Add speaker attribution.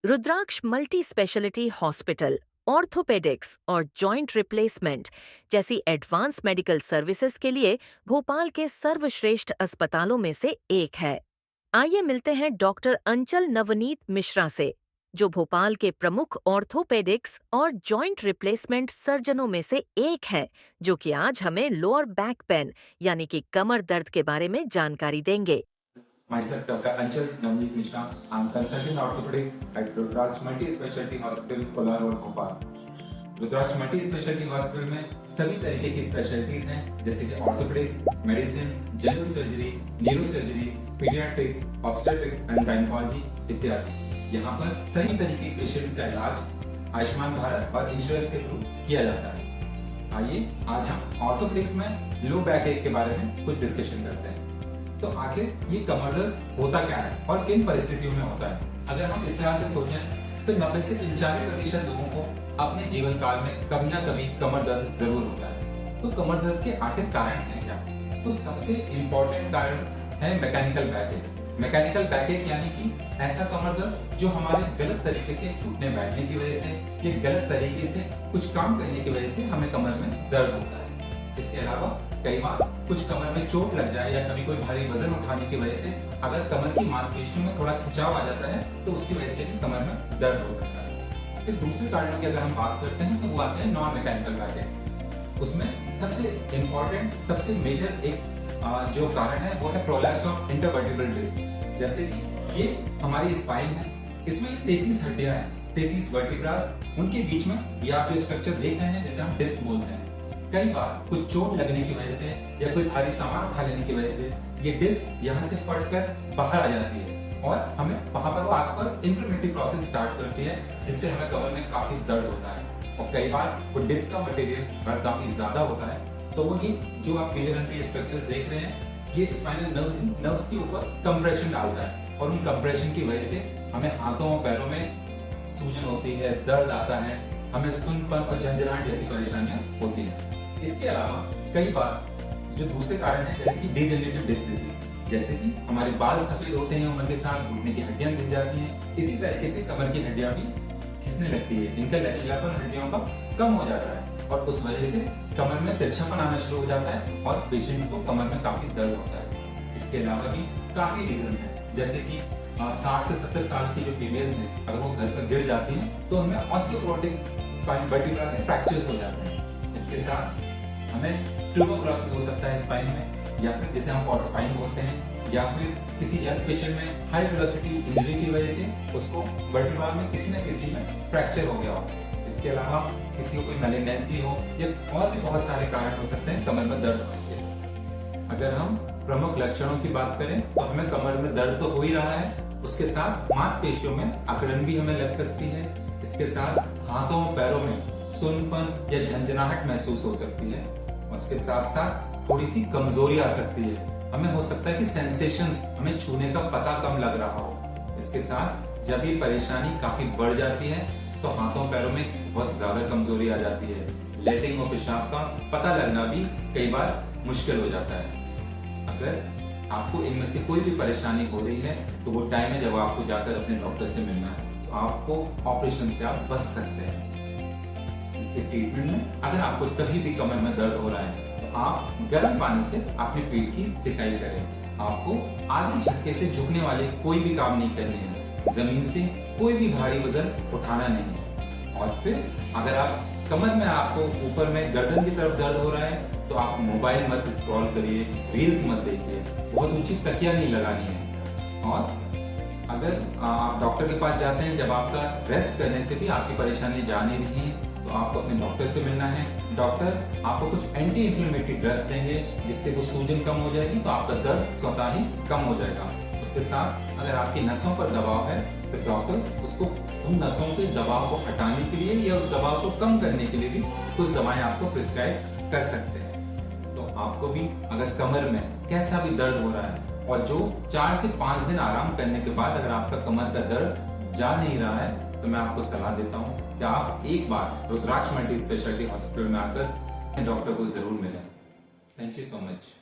Speaker 1: रुद्राक्ष multi specialty hospital orthopaedics और joint replacement जैसी advance medical services के लिए भोपाल के सर्वश्रेष्ठ अस्पतालों में से एक है। आइए मिलते हैं डॉक्टर अंचल नवनीत मिश्रा से, जो भोपाल के प्रमुख ऑर्थोपेडिक्स और जॉइंट रिप्लेसमेंट सर्जनों में से एक है, जो कि आज हमें लोअर बैक पेन यानी कि कमर दर्द के बारे में जानकारी देंगे।
Speaker 2: Myself, Dr. Anchal Navneet Mishra. I'm consultant orthopedics at Rudraksh Multi-Specialty Hospital, Kolar road, Bhopal. Rudraksh multi specialty hospital में सभी तरीके की स्पेशलिटीज हैं, जैसे कि orthopaedics, medicine, general surgery, neuro surgery, paediatrics, obstetrics and gynaecology इत्यादि। यहाँ पर सभी तरीके के पेशेंट्स का इलाज आयुष्मान भारत और इंश्योरेंस के थ्रू किया जाता है। आइए आज हम ऑर्थोपेडिक्स में लो बैक एक के बारे में कुछ डिस्कशन करते हैं। तो आखिर ये कमर दर्द होता क्या है और किन परिस्थितियों में होता है? अगर हम इस तरह से सोचें तो 90 से 95% लोगों को अपने जीवन काल में कभी ना कभी कमर दर्द जरूर होता है। तो कमर दर्द के आखिर कारण है क्या? तो सबसे इम्पोर्टेंट कारण है मैकेनिकल बैकएक। मैकेनिकल बैकएक यानी कि ऐसा कमर दर्द जो हमारे गलत तरीके से उठने बैठने की वजह से या गलत तरीके से कुछ काम करने की वजह से हमें कमर में दर्द होता है। इसके अलावा कई बार कुछ कमर में चोट लग जाए या कभी कोई भारी वजन उठाने की वजह से अगर कमर की मांसपेशियों में थोड़ा खिंचाव आ जाता है तो उसकी वजह से भी कमर में दर्द हो जाता है। फिर दूसरे कारणों की अगर हम बात करते हैं तो वो आते हैं नॉन मैकेनिकल बैकएक। उसमें सबसे इम्पोर्टेंट, सबसे मेजर एक जो कारण है वो है प्रोलैप्स ऑफ इंटरवर्टिब्रल डिस्क। जैसे कि ये हमारी स्पाइन है, इसमें 33 हड्डियां हैं, 33 वर्टिब्रास, उनके बीच में ये आप जो स्ट्रक्चर देख रहे हैं जिसे हम डिस्क बोलते हैं। कई बार कुछ चोट लगने की वजह से या कोई भारी सामान उठा लेने की वजह से ये डिस्क यहाँ से फटकर बाहर आ जाती है और हमें वहां पर वो आसपास इन्फ्लेमेटरी प्रॉब्लम स्टार्ट करती है, जिससे हमें कमर में काफी दर्द होता है। और कई बार वो डिस्क का मटेरियल अगर काफी ज्यादा होता है तो वो ये जो आप पीले रंग के स्ट्रक्चर्स देख रहे हैं ये स्पाइनल नर्व्स के ऊपर कंप्रेशन डालता है और उन कंप्रेशन की वजह से हमें हाथों और पैरों में सूजन होती है, दर्द आता है, हमें सुनपन और झंझनाहट जैसी परेशानियां होती है। इसके अलावा कई बार जो दूसरे कारण है जैसे कि डिजेनरेटिव डिस्क डिजीज, जैसे कि हमारे बाल सफेद होते हैं उम्र के साथ, घुटने की हड्डियां घिस जाती हैं, इसी तरीके से कमर की हड्डियां भी घिसने लगती है, इनका लचीलापन हड्डियों का कम हो जाता है और उस वजह से कमर में तिरछापन आना शुरू हो जाता है और पेशेंट्स को कमर में काफी दर्द होता है। इसके अलावा भी काफी रीजन है, जैसे कि 60 से 70 साल की जो फीमेल है अगर वो घर पर गिर जाती है तो हमें ऑस्टियोपोरोटिक वर्टिब्रा के फ्रैक्चर्स हो जाते हैं। इसके साथ हमें ट्यूबरकुलोसिस हो सकता है स्पाइन में, या फिर जिसे हम पॉटस्पाइन बोलते हैं, या फिर किसी यंग पेशेंट में हाई वेलोसिटी इंजरी की वजह से उसको वर्टिब्रा में किसी न किसी में फ्रैक्चर हो गया हो। इसके अलावा किसी को कोई मैलिग्नेंसी हो या और भी बहुत सारे कारण हो सकते हैं कमर में दर्द होने के। अगर हम प्रमुख लक्षणों की बात करें तो हमें कमर में दर्द तो हो ही रहा है, उसके साथ मांसपेशियों में अकड़न भी हमें लग सकती है। इसके साथ हाथों और पैरों में सुनपन या झंझनाहट महसूस हो सकती है। उसके साथ साथ थोड़ी सी कमजोरी आ सकती है, हमें हो सकता है कि सेंसेशंस, हमें छूने का पता कम लग रहा हो। इसके साथ जब ये परेशानी काफी बढ़ जाती है तो हाथों पैरों में बहुत ज्यादा कमजोरी आ जाती है, लेटिंग और पेशाब का पता लगना भी कई बार मुश्किल हो जाता है। अगर आपको इनमें से कोई भी परेशानी हो रही है तो वो टाइम है जब आपको जाकर अपने डॉक्टर से मिलना है, तो आपको ऑपरेशन से आप बच सकते हैं। इसके ट्रीटमेंट में अगर आपको कभी भी कमर में दर्द हो रहा है तो आप गर्म पानी से अपने पेट की सिकाई करें। आपको आगे झटके से झुकने वाले कोई भी काम नहीं करने हैं, जमीन से कोई भी भारी वजन उठाना नहीं है। और फिर अगर आप कमर में आपको ऊपर में गर्दन की तरफ दर्द हो रहा है तो आप मोबाइल मत स्क्रॉल करिए, रील्स मत देखिए, बहुत ऊंची तकिया नहीं लगानी है। और अगर आप डॉक्टर के पास जाते हैं जब आपका रेस्ट करने से भी आपकी परेशानी जा नहीं रही है तो आपको अपने डॉक्टर से मिलना है। डॉक्टर आपको कुछ एंटी इंफ्लेमेटरी ड्रग्स देंगे जिससे वो सूजन कम हो जाएगी तो आपका दर्द स्वतः ही कम हो जाएगा। उसके साथ अगर आपकी नसों पर दबाव है तो डॉक्टर उसको उन नसों के दबाव को हटाने के लिए या उस दबाव को कम करने के लिए भी कुछ दवाएं आपको प्रिस्क्राइब कर सकते हैं। तो आपको भी अगर कमर में कैसा भी दर्द हो रहा है और जो 4 से 5 दिन आराम करने के बाद अगर आपका कमर का दर्द जा नहीं रहा है तो मैं आपको सलाह देता हूँ कि आप एक बार रुद्राक्ष मल्टी स्पेशलिटी हॉस्पिटल में आकर डॉक्टर को जरूर मिलें। Thank you so much.